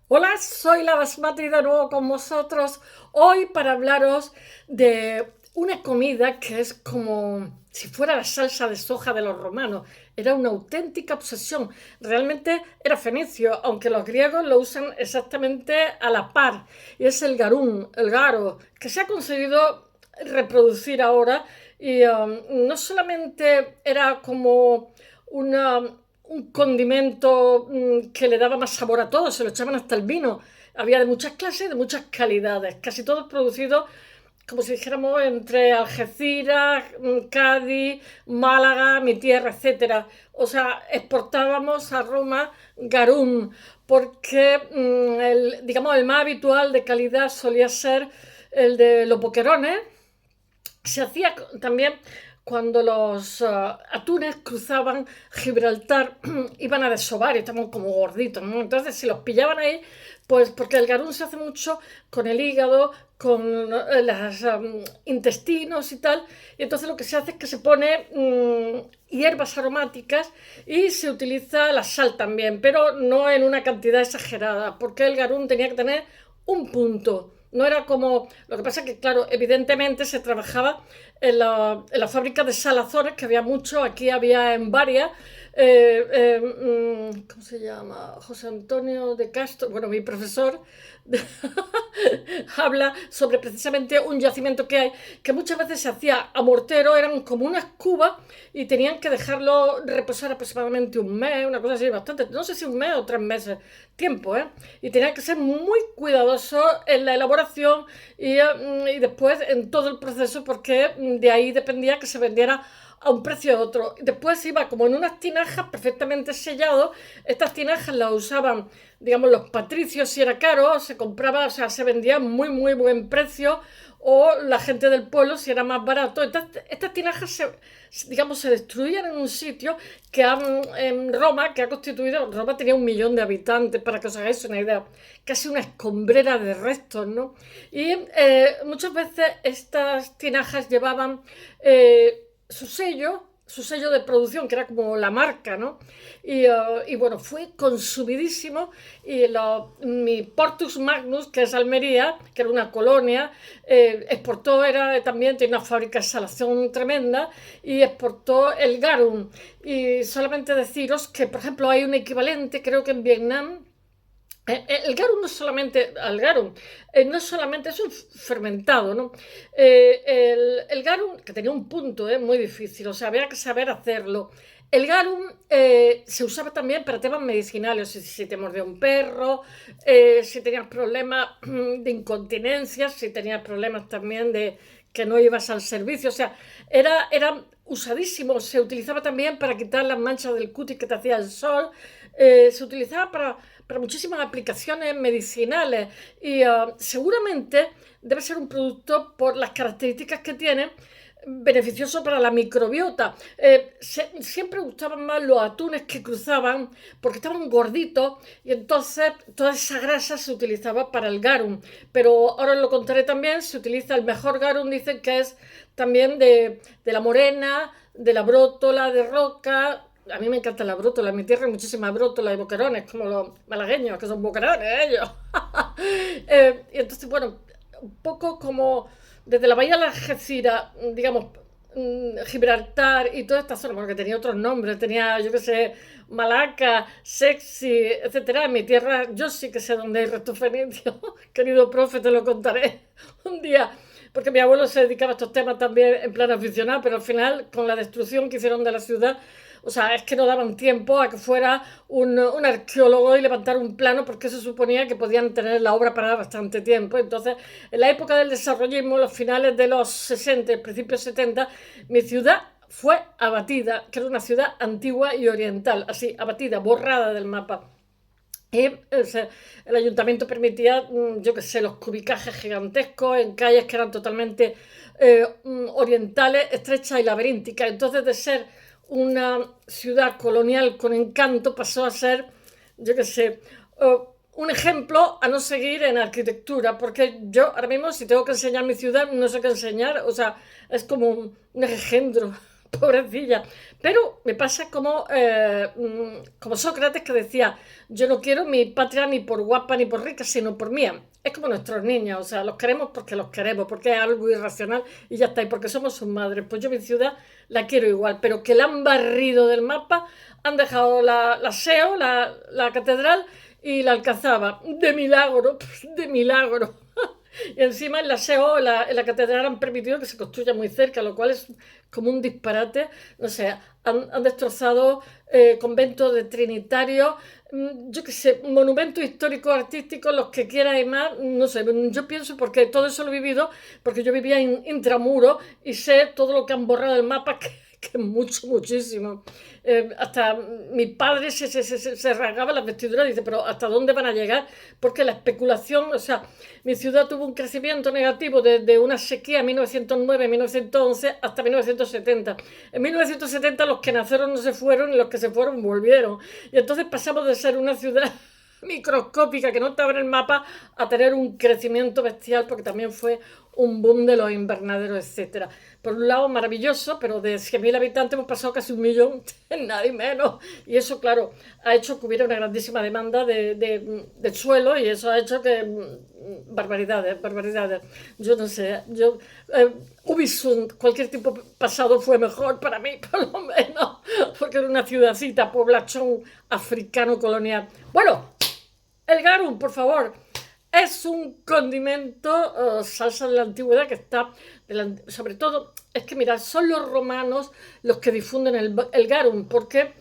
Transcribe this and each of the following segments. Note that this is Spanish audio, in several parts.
Hola, soy la Basmati de nuevo con vosotros hoy para hablaros de una comida que es como si fuera la salsa de soja de los romanos. Era una auténtica obsesión. Realmente era fenicio, aunque los griegos lo usan exactamente a la par. Y es el garum, el garo, que se ha conseguido reproducir ahora. Y no solamente era como una un condimento que le daba más sabor a todo, se lo echaban hasta el vino. Había de muchas clases, de muchas calidades, casi todos producidos, como si dijéramos, entre Algeciras, Cádiz, Málaga, mi tierra, etcétera. O sea, exportábamos a Roma garum, porque digamos, el más habitual de calidad solía ser el de los boquerones. Se hacía también cuando los atunes cruzaban Gibraltar, iban a desovar y estaban como gorditos, ¿no? Entonces, si los pillaban ahí, pues porque el garum se hace mucho con el hígado, con los intestinos y tal, y entonces lo que se hace es que se pone hierbas aromáticas y se utiliza la sal también, pero no en una cantidad exagerada, porque el garum tenía que tener un punto. No era como. Lo que pasa es que, claro, evidentemente se trabajaba en la fábrica de Salazones, que había mucho, aquí había en varias. ¿Cómo se llama? José Antonio de Castro, bueno, mi profesor, habla sobre precisamente un yacimiento que hay, que muchas veces se hacía a mortero, eran como unas cubas y tenían que dejarlo reposar aproximadamente un mes, una cosa así, bastante, no sé si un mes o 3 meses, tiempo, ¿eh? Y tenían que ser muy cuidadosos en la elaboración y después en todo el proceso, porque de ahí dependía que se vendiera a un precio u otro. Después iba como en unas tinajas perfectamente sellado. Estas tinajas las usaban, digamos, los patricios si era caro, se compraba, o sea, se vendía a muy, muy buen precio, o la gente del pueblo si era más barato. Estas tinajas digamos, se destruían en un sitio en Roma, que ha constituido, Roma tenía 1 millón de habitantes, para que os hagáis una idea, casi una escombrera de restos, ¿no? Y muchas veces estas tinajas llevaban su sello de producción, que era como la marca, ¿no? Y bueno, fue consumidísimo. Y mi Portus Magnus, que es Almería, que era una colonia, exportó, también tiene una fábrica de salación tremenda, y exportó el garum. Y solamente deciros que, por ejemplo, hay un equivalente, creo que en Vietnam. El garum no solamente, al garum, no solamente es un fermentado, ¿no? El garum, que tenía un punto muy difícil, o sea, había que saber hacerlo. El garum se usaba también para temas medicinales, si te mordió un perro, si tenías problemas de incontinencia, si tenías problemas también de que no ibas al servicio, o sea, era usadísimo. Se utilizaba también para quitar las manchas del cutis que te hacía el sol, se utilizaba para muchísimas aplicaciones medicinales y seguramente debe ser un producto por las características que tiene beneficioso para la microbiota. Siempre gustaban más los atunes que cruzaban porque estaban gorditos y entonces toda esa grasa se utilizaba para el garum. Pero ahora os lo contaré también, se utiliza el mejor garum, dicen que es también de la morena, de la brótola, de roca. A mí me encanta la brótola, en mi tierra hay muchísima brótola y boquerones, como los malagueños, que son boquerones ellos. Y entonces, bueno, un poco como desde la bahía de Algeciras, digamos, Gibraltar y toda esta zona, porque tenía otros nombres, tenía, yo qué sé, Malaca, Sexy, etcétera. En mi tierra, yo sí que sé dónde hay restos fenicios, querido profe, te lo contaré un día, porque mi abuelo se dedicaba a estos temas también en plan aficionado, pero al final, con la destrucción que hicieron de la ciudad, o sea, es que no daban tiempo a que fuera un arqueólogo y levantar un plano, porque se suponía que podían tener la obra parada bastante tiempo. Entonces, en la época del desarrollismo, los finales de los 60, principios 70, mi ciudad fue abatida, que era una ciudad antigua y oriental, así, abatida, borrada del mapa. Y el ayuntamiento permitía, yo qué sé, los cubicajes gigantescos en calles que eran totalmente orientales, estrechas y laberínticas. Entonces, de ser una ciudad colonial con encanto, pasó a ser, yo qué sé, un ejemplo a no seguir en arquitectura, porque yo ahora mismo, si tengo que enseñar mi ciudad, no sé qué enseñar. O sea, es como un engendro pobrecilla. Pero me pasa como Sócrates, que decía, yo no quiero mi patria ni por guapa ni por rica, sino por mía. Es como nuestros niños, o sea, los queremos, porque es algo irracional y ya está, y porque somos sus madres. Pues yo mi ciudad la quiero igual, pero que la han barrido del mapa, han dejado la SEO, la catedral y la Alcazaba. De milagro, de milagro. Y encima en la SEO, en la catedral, han permitido que se construya muy cerca, lo cual es como un disparate. No sé, han destrozado conventos de trinitarios, yo qué sé, monumentos históricos, artísticos, los que quieras y más. No sé, yo pienso, porque todo eso lo he vivido, porque yo vivía en intramuros y sé todo lo que han borrado del mapa, que es mucho, muchísimo. Hasta mi padre se rasgaba las vestiduras y dice, pero ¿hasta dónde van a llegar? Porque la especulación, o sea, mi ciudad tuvo un crecimiento negativo desde una sequía en 1909, 1911 hasta 1970. En 1970 los que nacieron no se fueron y los que se fueron volvieron. Y entonces pasamos de ser una ciudad microscópica que no estaba en el mapa a tener un crecimiento bestial, porque también fue un boom de los invernaderos, etcétera. Por un lado, maravilloso, pero de 100.000 habitantes hemos pasado casi 1.000.000, nadie menos. Y eso, claro, ha hecho que hubiera una grandísima demanda de suelo, y eso ha hecho que barbaridades, barbaridades. Yo no sé, Ubisund, cualquier tipo pasado fue mejor para mí, por lo menos, porque era una ciudadcita, poblachón africano colonial. Bueno, el garum, por favor. Es un condimento, salsa de la antigüedad, que está, sobre todo, es que mirad, son los romanos los que difunden el garum, porque,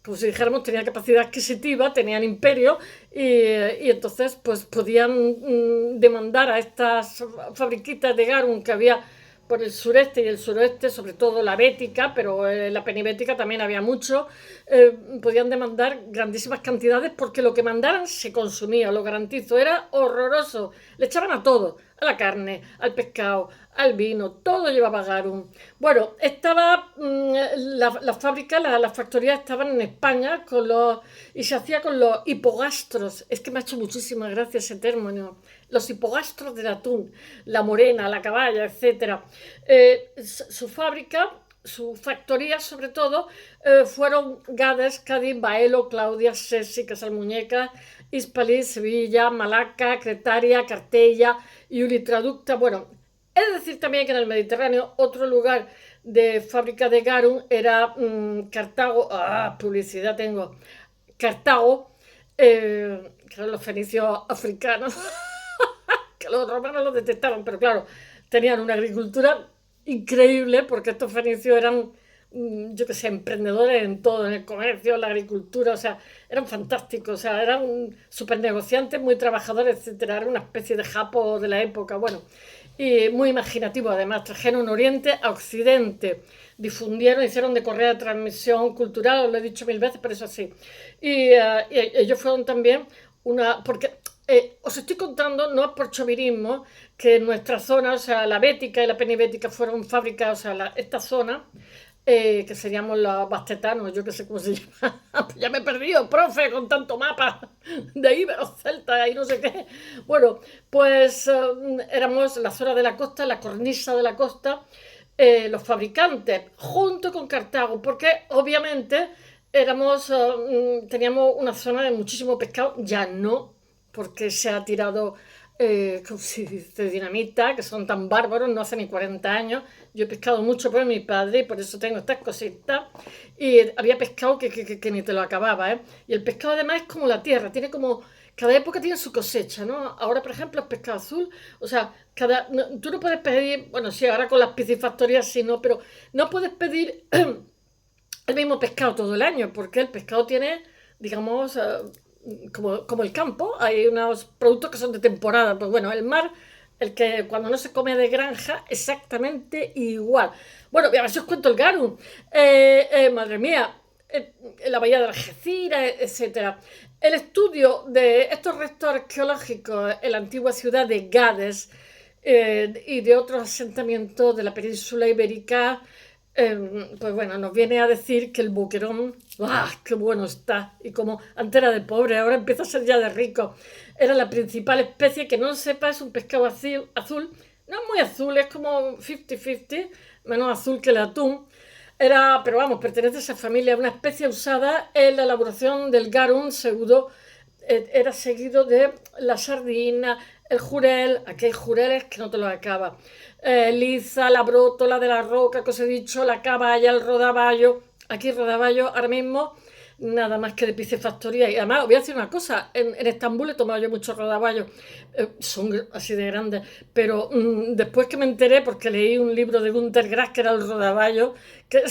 como si dijéramos, tenían capacidad adquisitiva, tenían imperio, y entonces pues podían demandar a estas fabriquitas de garum que había por el sureste y el suroeste, sobre todo la bética, pero la penibética también había mucho. Podían demandar grandísimas cantidades, porque lo que mandaran se consumía, lo garantizo, era horroroso. Le echaban a todo, a la carne, al pescado, al vino, todo llevaba garum. Bueno, estaba la fábrica, las factorías estaban en España y se hacía con los hipogastros. Es que me ha hecho muchísima gracia ese término. Los hipogastros del atún, la morena, la caballa, etcétera. Su fábrica, su factoría sobre todo, fueron Gades, Cádiz, Baelo, Claudia, Sesi, Casalmuñeca, Hispalí, Sevilla, Malaca, Cretaria, Cartella y Ulitraducta. Bueno, he de decir también que en el Mediterráneo otro lugar de fábrica de garum era Cartago. Publicidad tengo. Cartago, que eran los fenicios africanos, que los romanos los detestaban, pero claro, tenían una agricultura increíble, porque estos fenicios eran, yo qué sé, emprendedores en todo, en el comercio, en la agricultura, o sea, eran fantásticos, o sea, eran súper negociantes, muy trabajadores, etcétera. Era una especie de Japo de la época, bueno, y muy imaginativo. Además, trajeron Oriente a Occidente, difundieron, hicieron de correa de transmisión cultural, os lo he dicho 1000 veces, pero eso sí. Y ellos fueron también porque os estoy contando, no es por chovirismo, que en nuestra zona, o sea, la bética y la penibética fueron fábricas, o sea, esta zona, que seríamos los bastetanos, yo que sé cómo se llama. Ya me he perdido, profe, con tanto mapa de íberos, celtas y no sé qué. Bueno, pues éramos la zona de la costa, la cornisa de la costa, los fabricantes, junto con Cartago, porque obviamente teníamos una zona de muchísimo pescado, ya no, porque se ha tirado, como se dice, dinamita, que son tan bárbaros, no hace ni 40 años. Yo he pescado mucho por mi padre y por eso tengo estas cositas. Y había pescado que ni te lo acababa, ¿eh? Y el pescado además es como la tierra, tiene como... Cada época tiene su cosecha, ¿no? Ahora, por ejemplo, es pescado azul, o sea, tú no puedes pedir, bueno, sí, ahora con las piscifactorías sí, no, pero no puedes pedir el mismo pescado todo el año, porque el pescado tiene, digamos, como el campo, hay unos productos que son de temporada. Pues bueno, el mar, el que cuando no se come de granja, exactamente igual. Bueno, a ver si os cuento el garum. Madre mía, la bahía de Algeciras, etcétera. El estudio de estos restos arqueológicos en la antigua ciudad de Gades, y de otros asentamientos de la península ibérica, pues bueno, nos viene a decir que el boquerón, ¡qué bueno está! Y como antes era de pobre, ahora empieza a ser ya de rico. Era la principal especie, que no lo sepa, es un pescado azul, no es muy azul, es como 50-50, menos azul que el atún. pero vamos, pertenece a esa familia, una especie usada en la elaboración del garum pseudo, era seguido de la sardina, el jurel, aquí hay jureles que no te los acabas, liza, la brótola de la roca, que os he dicho, la caballa, el rodaballo, aquí rodaballo ahora mismo nada más que de piscifactoría. Y además, os voy a decir una cosa, en Estambul he tomado yo muchos rodaballos, son así de grandes, pero después que me enteré, porque leí un libro de Günter Grass, que era el rodaballo, que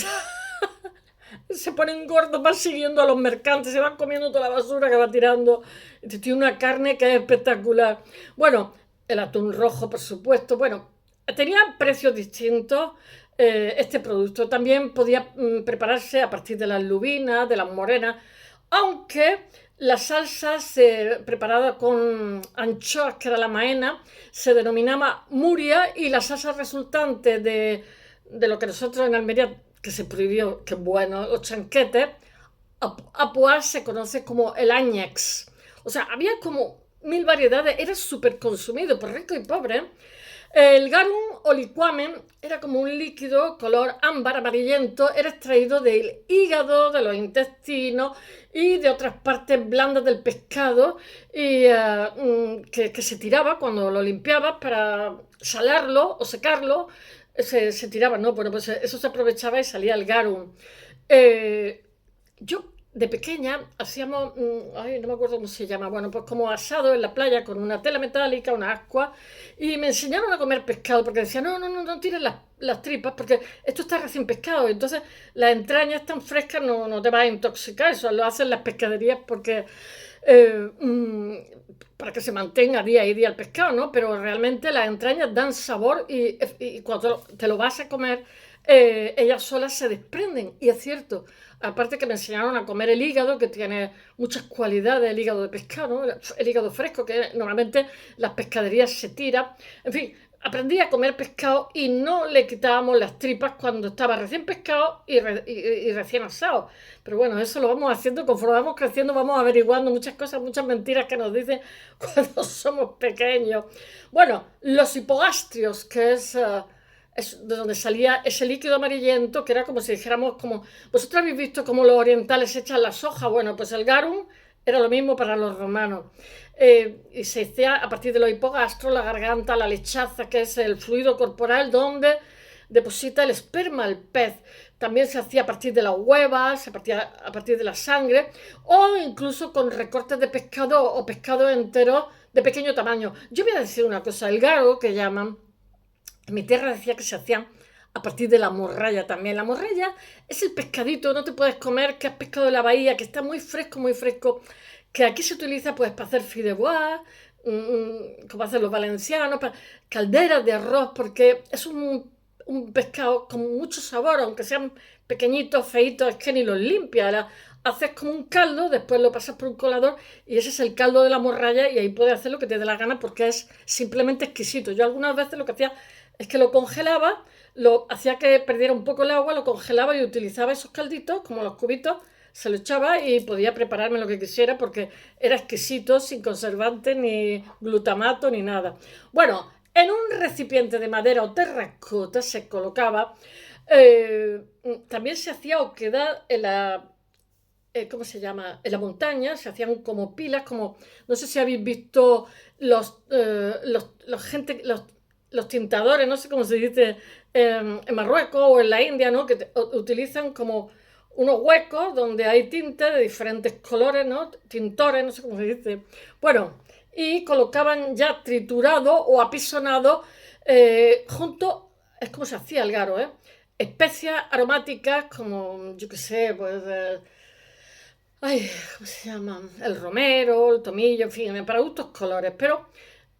se ponen gordos, van siguiendo a los mercantes, se van comiendo toda la basura que va tirando. Tiene una carne que es espectacular. Bueno, el atún rojo, por supuesto. Bueno, tenía precios distintos. Este producto también podía prepararse a partir de las lubinas, de las morenas, aunque la salsa preparada con anchoas, que era la maena, se denominaba muria, y la salsa resultante de lo que nosotros en Almería, que se prohibió, que bueno, los chanquetes, a Poás se conoce como el áñex. O sea, había como 1000 variedades, era súper consumido por ricos y pobres. El garum o liquamen era como un líquido color ámbar amarillento, era extraído del hígado, de los intestinos y de otras partes blandas del pescado, y que se tiraba cuando lo limpiabas para salarlo o secarlo. Se tiraba, ¿no? Bueno, pues eso se aprovechaba y salía el garum. Yo de pequeña hacíamos, ay, no me acuerdo cómo se llama, bueno, pues como asado en la playa con una tela metálica, una ascua, y me enseñaron a comer pescado, porque decían, no tires las tripas, porque esto está recién pescado, entonces las entrañas tan frescas no te vas a intoxicar. Eso lo hacen las pescaderías porque para que se mantenga día y día el pescado, ¿no? Pero realmente las entrañas dan sabor, y cuando te lo vas a comer, ellas solas se desprenden, y es cierto. Aparte que me enseñaron a comer el hígado, que tiene muchas cualidades, el hígado de pescado, ¿no? El hígado fresco, que normalmente las pescaderías se tiran. En fin, aprendí a comer pescado y no le quitábamos las tripas cuando estaba recién pescado y recién asado. Pero bueno, eso lo vamos haciendo conforme vamos creciendo, vamos averiguando muchas cosas, muchas mentiras que nos dicen cuando somos pequeños. Bueno, los hipogastrios, que es de donde salía ese líquido amarillento, que era como si dijéramos, como vosotros habéis visto cómo los orientales echan la soja. Bueno, pues el garum era lo mismo para los romanos. Y se hacía a partir de los hipogastros, la garganta, la lechaza, que es el fluido corporal donde deposita el esperma el pez. También se hacía a partir de las huevas, a partir de la sangre, o incluso con recortes de pescado o pescado entero de pequeño tamaño. Yo voy a decir una cosa, el garo, que llaman, en mi tierra decía que se hacían a partir de la morralla también. La morralla es el pescadito, no te puedes comer, que es pescado de la bahía, que está muy fresco, que aquí se utiliza pues para hacer fideuá, como hacen los valencianos, para calderas de arroz, porque es un pescado con mucho sabor, aunque sean pequeñitos, feitos, es que ni los limpia. Haces como un caldo, después lo pasas por un colador, y ese es el caldo de la morralla, y ahí puedes hacer lo que te dé la gana porque es simplemente exquisito. Yo algunas veces lo que hacía es que lo congelaba, lo hacía que perdiera un poco el agua, lo congelaba y utilizaba esos calditos, como los cubitos, se lo echaba y podía prepararme lo que quisiera porque era exquisito, sin conservantes, ni glutamato, ni nada. Bueno, en un recipiente de madera o terracota se colocaba, también se hacía oquedad en la... ¿cómo se llama? En la montaña se hacían como pilas, como, no sé si habéis visto los tintadores, no sé cómo se dice, en Marruecos o en la India, ¿no? Que utilizan como unos huecos donde hay tinte de diferentes colores, ¿no? Tintores, no sé cómo se dice. Bueno, y colocaban ya triturado o apisonado junto, es como se hacía el garo, especias aromáticas como, yo qué sé, pues... ay, ¿cómo se llama? El romero, el tomillo, en fin, para gustos colores, pero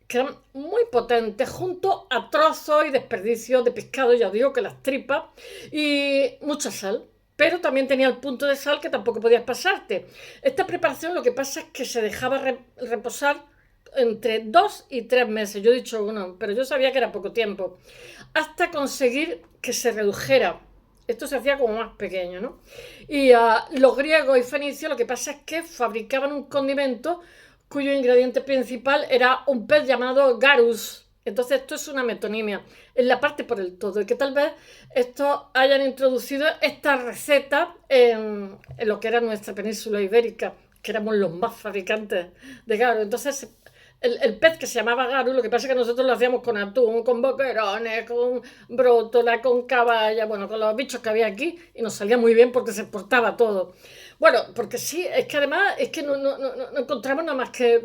que eran muy potentes, junto a trozos y desperdicios de pescado, ya os digo que las tripas, y mucha sal. Pero también tenía el punto de sal que tampoco podías pasarte. Esta preparación lo que pasa es que se dejaba reposar entre 2 y 3 meses. Yo he dicho 1, pero yo sabía que era poco tiempo. Hasta conseguir que se redujera. Esto se hacía como más pequeño, ¿no? Y los griegos y fenicios lo que pasa es que fabricaban un condimento cuyo ingrediente principal era un pez llamado garus. Entonces esto es una metonimia, es la parte por el todo, y que tal vez estos hayan introducido esta receta en lo que era nuestra península ibérica, que éramos los más fabricantes de garum. Entonces el pez que se llamaba garum, lo que pasa es que nosotros lo hacíamos con atún, con boquerones, con brótola, con caballa, bueno, con los bichos que había aquí, y nos salía muy bien porque se exportaba todo. Bueno, porque sí, es que además es que no encontramos nada más que,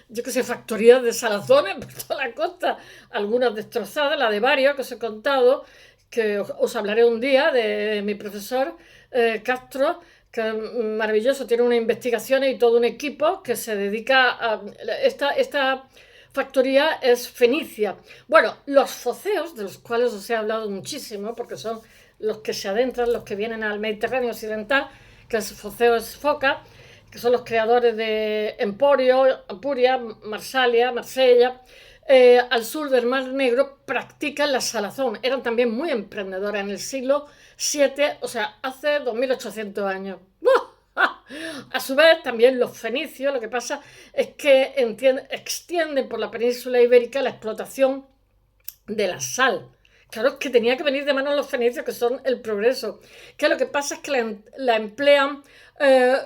yo qué sé, factorías de salazones por toda la costa, algunas destrozadas, la de varios que os he contado, que os hablaré un día de mi profesor Castro, que es maravilloso, tiene una investigación y todo un equipo que se dedica a... Esta factoría es fenicia. Bueno, los foceos, de los cuales os he hablado muchísimo, porque son los que se adentran, los que vienen al Mediterráneo occidental, que es Foceo es Foca, que son los creadores de Emporio, Apuria, Marsalia, Marsella, al sur del Mar Negro, practican la salazón. Eran también muy emprendedoras en el siglo VII, o sea, hace 2800 años. A su vez, también los fenicios, lo que pasa es que extienden por la península ibérica la explotación de la sal. Claro, es que tenía que venir de mano los fenicios, que son el progreso. Que lo que pasa es que la emplean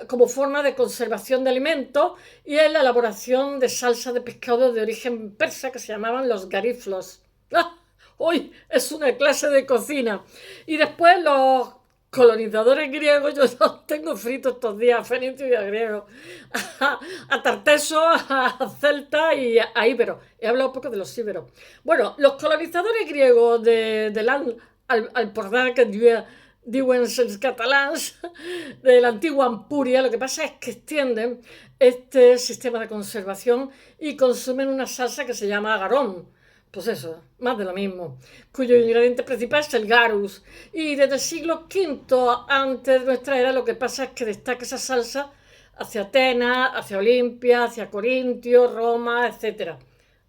como forma de conservación de alimentos y en la elaboración de salsa de pescado de origen persa que se llamaban los gariflos. ¡Ah! Hoy es una clase de cocina. Y después los colonizadores griegos, yo los tengo fritos estos días, a fenicios y a griegos, a tartesos, a celtas y a íberos. He hablado un poco de los íberos. Bueno, los colonizadores griegos de l'Alpordà, que diuen els catalans, de la antigua Ampuria, lo que pasa es que extienden este sistema de conservación y consumen una salsa que se llama agarón. Pues eso, más de lo mismo, cuyo ingrediente principal es el garus. Y desde el siglo V antes de nuestra era, lo que pasa es que destaca esa salsa hacia Atenas, hacia Olimpia, hacia Corintio, Roma, etc.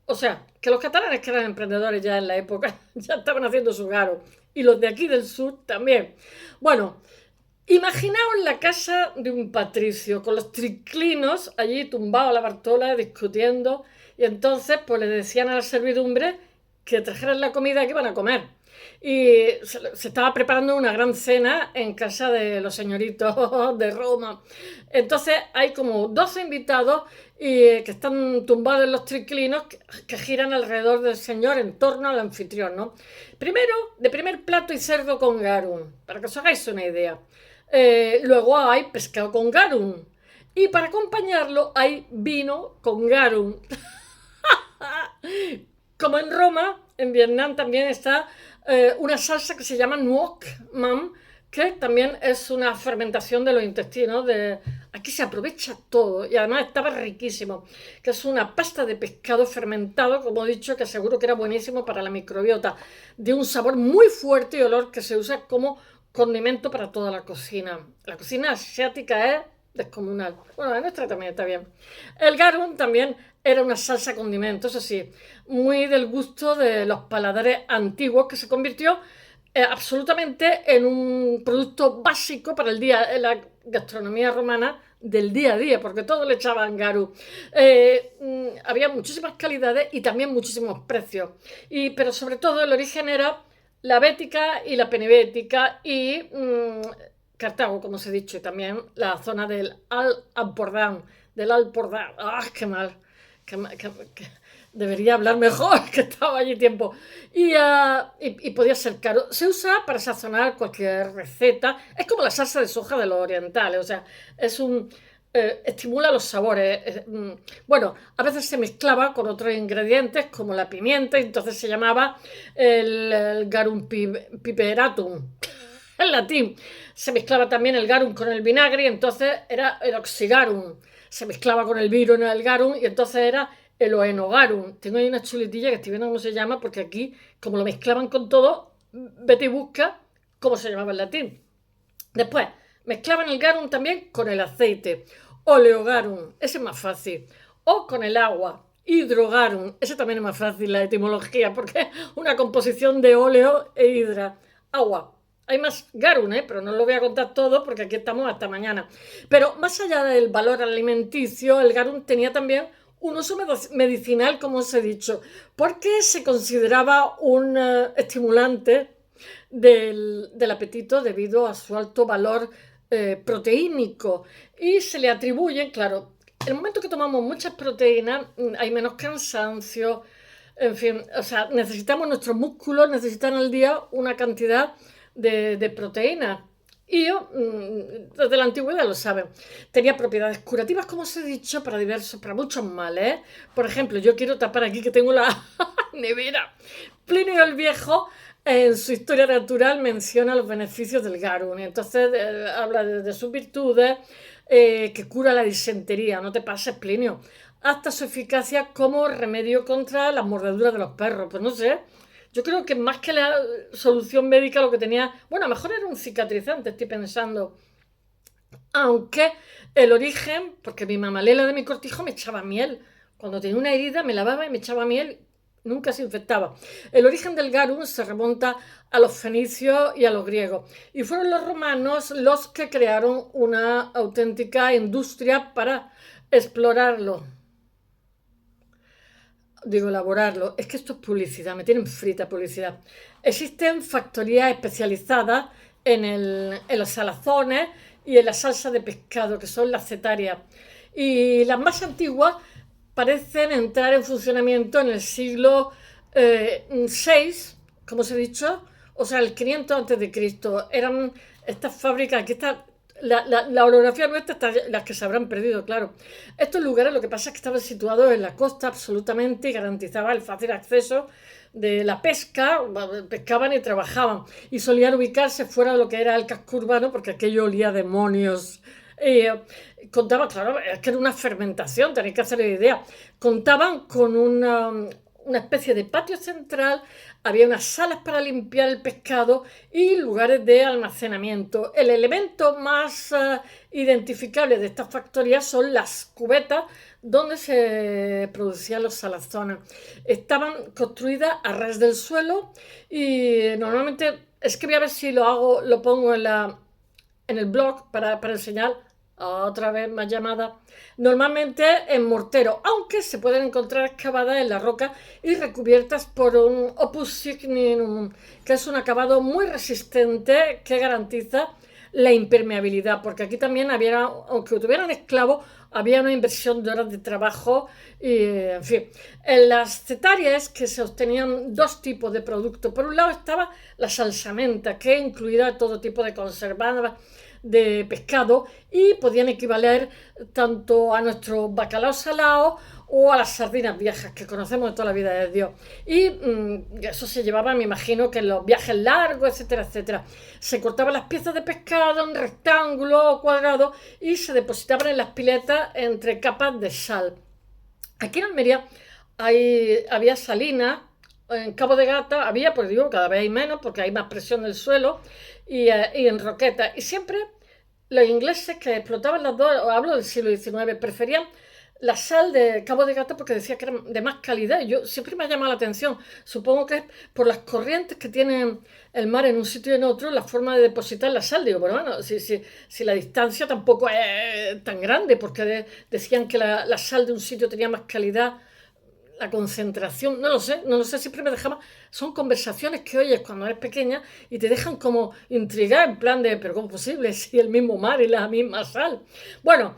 O sea, que los catalanes, que eran emprendedores ya en la época, ya estaban haciendo su garus. Y los de aquí del sur también. Bueno, imaginaos la casa de un patricio, con los triclinos allí tumbados a la Bartola, discutiendo, y entonces pues le decían a la servidumbre que trajeran la comida que iban a comer. Y se estaba preparando una gran cena en casa de los señoritos de Roma. Entonces hay como 12 invitados que están tumbados en los triclinos que giran alrededor del señor en torno al anfitrión, ¿no? Primero, de primer plato hay cerdo con garum, para que os hagáis una idea. Luego hay pescado con garum. Y para acompañarlo hay vino con garum. Como en Roma, en Vietnam también está una salsa que se llama nuoc mam, que también es una fermentación de los intestinos. Aquí se aprovecha todo y además estaba riquísimo, que es una pasta de pescado fermentado, como he dicho, que seguro que era buenísimo para la microbiota, de un sabor muy fuerte y olor que se usa como condimento para toda la cocina. La cocina asiática es descomunal. Bueno, la nuestra también está bien. El garum también era una salsa condimento, eso sí, muy del gusto de los paladares antiguos, que se convirtió absolutamente en un producto básico para el día, en la gastronomía romana del día a día, porque todo le echaban garum. Había muchísimas calidades y también muchísimos precios. Pero sobre todo el origen era la bética y la penibética y Cartago, como os he dicho, y también la zona del Alpordán, ¡Ah, qué mal! Debería hablar mejor, que estaba allí tiempo. Y podía ser caro. Se usa para sazonar cualquier receta. Es como la salsa de soja de los orientales, o sea, estimula los sabores. Bueno, a veces se mezclaba con otros ingredientes como la pimienta, y entonces se llamaba el garum piperatum en latín. Se mezclaba también el garum con el vinagre y entonces era el oxigarum. Se mezclaba con el vino en el garum y entonces era el oenogarum. Tengo ahí una chuletilla que estoy viendo cómo se llama, porque aquí, como lo mezclaban con todo, vete y busca cómo se llamaba en latín. Después, mezclaban el garum también con el aceite. Oleogarum, ese es más fácil. O con el agua. Hidrogarum, ese también es más fácil la etimología, porque es una composición de óleo e hidra. Agua. Hay más garum, pero no lo voy a contar todo porque aquí estamos hasta mañana. Pero más allá del valor alimenticio, el garum tenía también un uso medicinal, como os he dicho, porque se consideraba un estimulante del apetito debido a su alto valor proteínico, y se le atribuyen, claro, en el momento que tomamos muchas proteínas hay menos cansancio, en fin, o sea, necesitamos, nuestros músculos necesitan al día una cantidad de proteínas. Y yo, desde la antigüedad lo saben, tenía propiedades curativas, como os he dicho, para muchos males, ¿eh? Por ejemplo, yo quiero tapar aquí que tengo la nevera. Plinio el Viejo, en su historia natural, menciona los beneficios del garum. Entonces, habla de sus virtudes, que cura la disentería. No te pases, Plinio. Hasta su eficacia como remedio contra las mordeduras de los perros. Pues no sé. Yo creo que más que la solución médica lo que tenía, bueno, a lo mejor era un cicatrizante, estoy pensando. Aunque el origen, porque mi mamalela de mi cortijo me echaba miel. Cuando tenía una herida me lavaba y me echaba miel, nunca se infectaba. El origen del garum se remonta a los fenicios y a los griegos. Y fueron los romanos los que crearon una auténtica industria para explorarlo. Digo, elaborarlo. Es que esto es publicidad, me tienen frita publicidad. Existen factorías especializadas en los salazones y en la salsa de pescado, que son las cetarias. Y las más antiguas parecen entrar en funcionamiento en el siglo VI, como os he dicho, o sea, el 500 antes de Cristo. Eran estas fábricas, aquí está la orografía nuestra, está, las que se habrán perdido, claro. Estos lugares, lo que pasa es que estaban situados en la costa absolutamente y garantizaba el fácil acceso de la pesca, pescaban y trabajaban, y solían ubicarse fuera de lo que era el casco urbano, porque aquello olía a demonios. Contaban, claro, es que era una fermentación, tenéis que hacer la idea. Contaban con una especie de patio central, había unas salas para limpiar el pescado y lugares de almacenamiento. El elemento más identificable de estas factorías son las cubetas donde se producían los salazones. Estaban construidas a ras del suelo y normalmente, es que voy a ver si lo pongo en el blog para enseñar. Otra vez más llamada, normalmente en mortero, aunque se pueden encontrar excavadas en la roca y recubiertas por un opus signinum, que es un acabado muy resistente que garantiza la impermeabilidad, porque aquí también había, aunque tuvieran esclavos, había una inversión de horas de trabajo y, en fin. En las cetarias, que se obtenían dos tipos de productos. Por un lado estaba la salsamenta, que incluía todo tipo de conservantes de pescado y podían equivaler tanto a nuestro bacalao salado o a las sardinas viejas que conocemos de toda la vida de Dios. Y eso se llevaba, me imagino, que en los viajes largos, etcétera, etcétera. Se cortaban las piezas de pescado en rectángulo o cuadrado y se depositaban en las piletas entre capas de sal. Aquí en Almería había salinas, en Cabo de Gata había, pues digo, cada vez hay menos porque hay más presión del suelo, y en Roqueta. Y siempre los ingleses, que explotaban las dos, hablo del siglo XIX, preferían la sal de Cabo de Gata porque decía que era de más calidad. Yo siempre me ha llamado la atención. Supongo que es por las corrientes que tiene el mar en un sitio y en otro, la forma de depositar la sal. Digo, pero bueno, si la distancia tampoco es tan grande, porque decían que la sal de un sitio tenía más calidad, la concentración, no lo sé, siempre me dejaba, son conversaciones que oyes cuando eres pequeña y te dejan como intrigar, en plan de, pero ¿cómo es posible si el mismo mar y la misma sal? Bueno,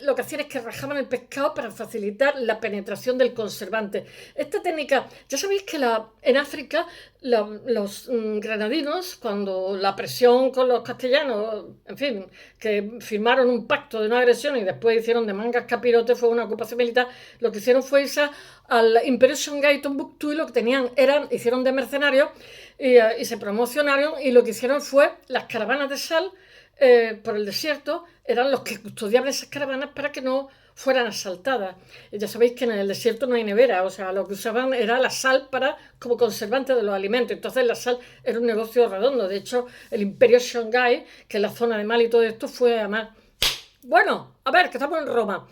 lo que hacían es que rajaban el pescado para facilitar la penetración del conservante. Esta técnica, ya sabéis que en África los granadinos, cuando la presión con los castellanos, en fin, que firmaron un pacto de no agresión y después hicieron de mangas capirotes, fue una ocupación militar, lo que hicieron fue irse al Imperio Songhai Tombuctú, y lo que tenían hicieron de mercenarios y se promocionaron, y lo que hicieron fue las caravanas de sal por el desierto, eran los que custodiaban esas caravanas para que no fueran asaltadas. Y ya sabéis que en el desierto no hay nevera, o sea, lo que usaban era la sal como conservante de los alimentos. Entonces la sal era un negocio redondo. De hecho, el Imperio Songhai, que es la zona de Mali y todo esto, fue además Bueno, a ver, que estamos en Roma.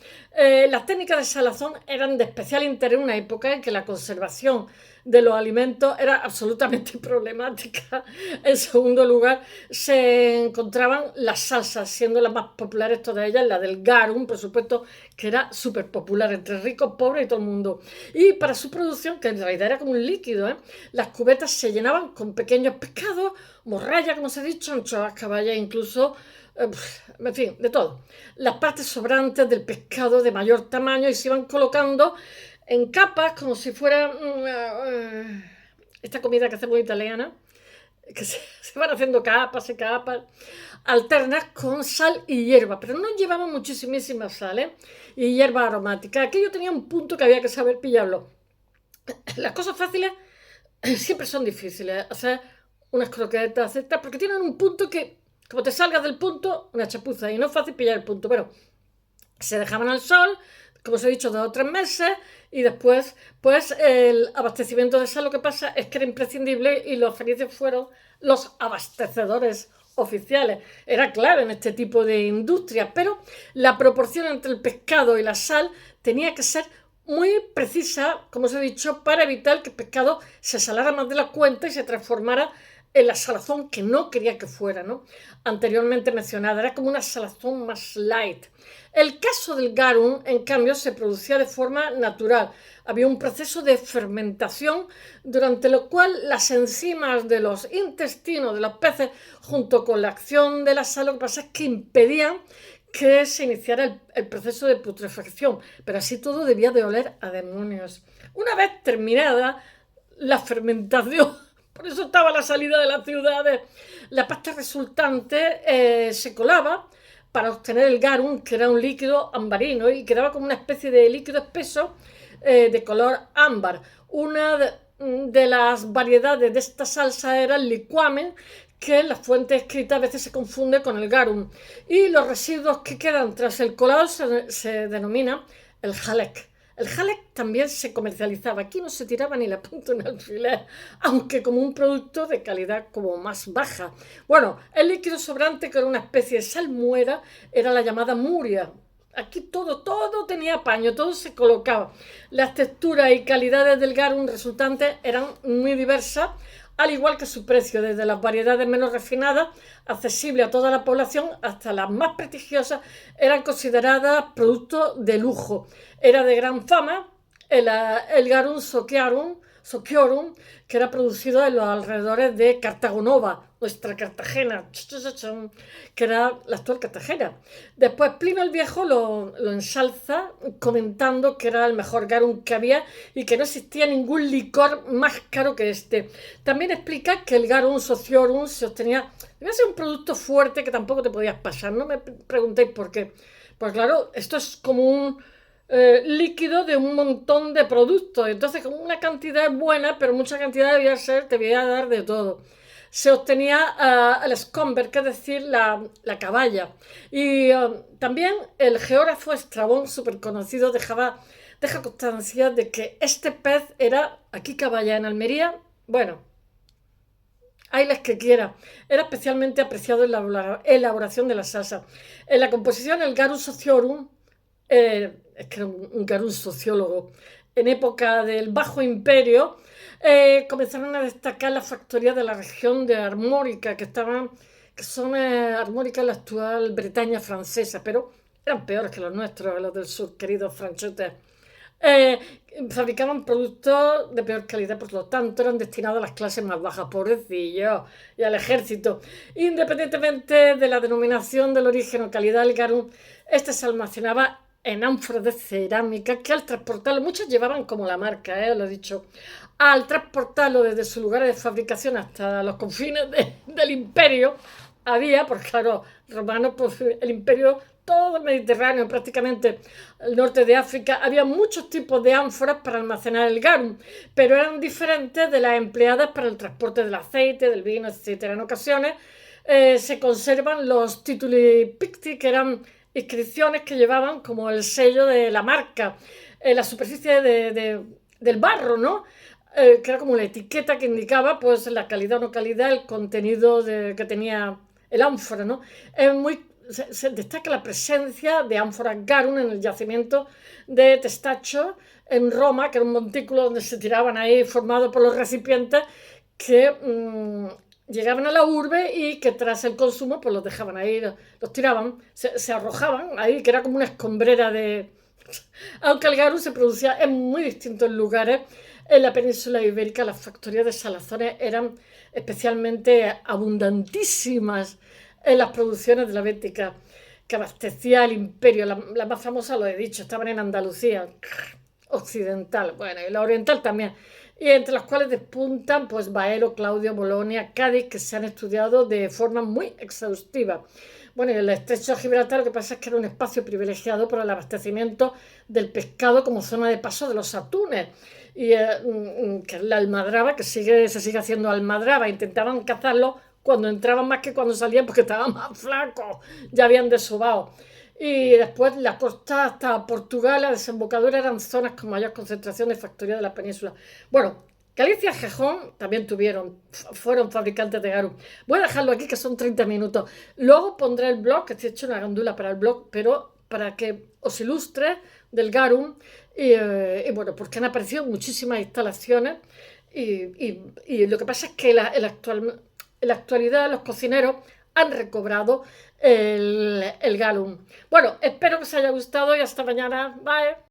Las técnicas de salazón eran de especial interés en una época en que la conservación de los alimentos era absolutamente problemática. En segundo lugar, se encontraban las salsas, siendo las más populares todas ellas, la del garum, por supuesto, que era súper popular entre ricos, pobres y todo el mundo. Y para su producción, que en realidad era como un líquido, las cubetas se llenaban con pequeños pescados, morralla, como se ha dicho, anchoas, caballas, incluso en fin, de todo. Las partes sobrantes del pescado de mayor tamaño y se iban colocando en capas como si fuera esta comida que hacemos italiana, que se van haciendo capas y capas alternas con sal y hierba, pero no llevaban muchísima sal y hierba aromática. Aquello tenía un punto que había que saber pillarlo. Las cosas fáciles siempre son difíciles, hacer unas croquetas, etc., porque tienen un punto que, como te salgas del punto, una chapuza, y no es fácil pillar el punto. Pero se dejaban al sol, como os he dicho, 2 o 3 meses, y después, pues el abastecimiento de sal, lo que pasa es que era imprescindible y los fenicios fueron los abastecedores oficiales. Era clave en este tipo de industria, pero la proporción entre el pescado y la sal tenía que ser muy precisa, como os he dicho, para evitar que el pescado se salara más de la cuenta y se transformara en la salazón que no quería que fuera, ¿no? Anteriormente mencionada, era como una salazón más light. El caso del garum, en cambio, se producía de forma natural. Había un proceso de fermentación durante lo cual las enzimas de los intestinos de los peces, junto con la acción de la sal, lo que pasa es que impedían que se iniciara el proceso de putrefacción, pero así todo debía de oler a demonios. Una vez terminada la fermentación, por eso estaba la salida de las ciudades, la pasta resultante se colaba para obtener el garum, que era un líquido ambarino y quedaba como una especie de líquido espeso de color ámbar. Una de las variedades de esta salsa era el liquamen, que en las fuentes escritas a veces se confunde con el garum. Y los residuos que quedan tras el colado se denomina el jalek. El jalek también se comercializaba. Aquí no se tiraba ni la punta en alfiler, aunque como un producto de calidad como más baja. Bueno, el líquido sobrante, que era una especie de salmuera, era la llamada muria. Aquí todo tenía paño, todo se colocaba. Las texturas y calidades del garum resultantes eran muy diversas, al igual que su precio, desde las variedades menos refinadas, accesibles a toda la población, hasta las más prestigiosas, eran consideradas productos de lujo. Era de gran fama el garum sociorum, que era producido en los alrededores de Cartagonova, nuestra Cartagena, que era la actual Cartagena. Después Plinio el Viejo lo ensalza comentando que era el mejor garum que había y que no existía ningún licor más caro que este. También explica que el garum sociorum se obtenía, debía ser un producto fuerte que tampoco te podías pasar, no me preguntéis por qué. Pues claro, esto es como un líquido de un montón de productos, entonces con una cantidad buena, pero mucha cantidad te debía dar de todo. Se obtenía el scomber, que es decir, la caballa. Y también el geógrafo Estrabón, súper conocido, deja constancia de que este pez era, aquí caballa en Almería, bueno, hay las que quiera. Era especialmente apreciado en la elaboración de la salsa. En la composición, el garum sociorum, es que era un garum sociólogo, en época del Bajo Imperio, comenzaron a destacar las factorías de la región de Armórica, que son Armórica en la actual Bretaña francesa, pero eran peores que los nuestros, los del sur, queridos franceses. Eh, Fabricaban productos de peor calidad, por lo tanto eran destinados a las clases más bajas, pobrecillos, y al ejército. Independientemente de la denominación del origen o calidad del garum, este se almacenaba en ánforas de cerámica que al transportarlo, muchas llevaban como la marca, lo he dicho, al transportarlo desde su lugar de fabricación hasta los confines del imperio, había, pues claro, romanos, pues el imperio, todo el Mediterráneo, prácticamente el norte de África, había muchos tipos de ánforas para almacenar el garum, pero eran diferentes de las empleadas para el transporte del aceite, del vino, etc. En ocasiones se conservan los tituli picti, que eran inscripciones que llevaban como el sello de la marca, la superficie del barro, ¿no? Que era como la etiqueta que indicaba pues la calidad o no calidad, el contenido que tenía el ánfora, ¿no? Es muy se destaca la presencia de ánforas garum en el yacimiento de Testaccio en Roma, que era un montículo donde se tiraban ahí, formado por los recipientes que llegaban a la urbe y que tras el consumo pues los dejaban ahí, los tiraban, se arrojaban ahí, que era como una escombrera de... Aunque el garum se producía en muy distintos lugares en la península ibérica, las factorías de salazones eran especialmente abundantísimas en las producciones de la Bética, que abastecía el imperio. La más famosa, lo he dicho, estaban en Andalucía occidental, bueno, y la oriental también, y entre las cuales despuntan pues Baero, Claudio, Bolonia, Cádiz, que se han estudiado de forma muy exhaustiva. Bueno, y el estrecho de Gibraltar lo que pasa es que era un espacio privilegiado para el abastecimiento del pescado como zona de paso de los atunes. Y que es la almadraba, que se sigue haciendo almadraba. Intentaban cazarlo cuando entraban más que cuando salían porque estaban más flacos, ya habían desobado. Y después la costa hasta Portugal, la desembocadura eran zonas con mayor concentración de factoría de la península. Bueno, Galicia y Gijón también fueron fabricantes de garum. Voy a dejarlo aquí, que son 30 minutos. Luego pondré el blog, que estoy hecho una gandula para el blog, pero para que os ilustre del garum. Y bueno, porque han aparecido muchísimas instalaciones. Y lo que pasa es que en la actualidad los cocineros han recobrado el garum. Bueno, espero que os haya gustado y hasta mañana. Bye.